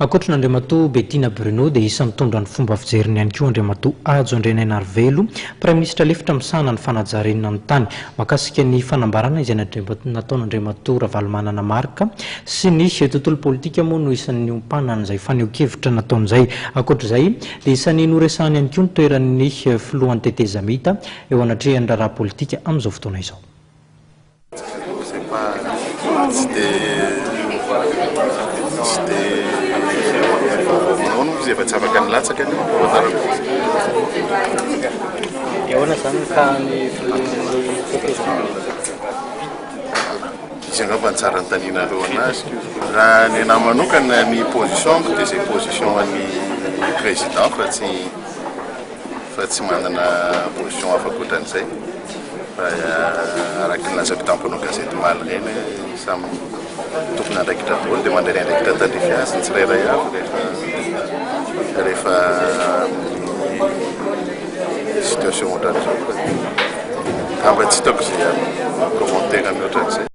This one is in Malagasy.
Akoatra Andriamatoa Bettina Bruno dia isan'ny mitondra ny fomba fijeriny ihany koa Andriamatoa Hajo Andrianainarivelo, praiministra lefitra misana ny fanajarenina ny tany mahakasika ny fanambarana izay nataon'Andriamatoa Ravalomanana Marc sy ny tontolo politika moa no isan'ny ompanana izay faneho-kevitra nataon'izay. Akoatr'izay dia isan'ny noresahany ihany koa ny toeran'ny filohan'ny tetezamita eo anatrehan'ny raharaha politika amin'izao fotoana izao. Vous avez tsara kan latsaka ny voatarako. Ehoana zany ny kahany izy angamba tsara ny tanina aloha anazy. Raha ny anahy manokana ny position dia izay position an'ny président fa tsy manana position hafa ankoatran'izay. Araka ny lazako tamponao gazety maly reny samy tokony andraikitra daholo dia mandeha andraikitra tandrify azy ny tsirairay avy rehefa situation ohatran'izao. Amba tsy hitako izay commentaire amin'ny ohatran'izay.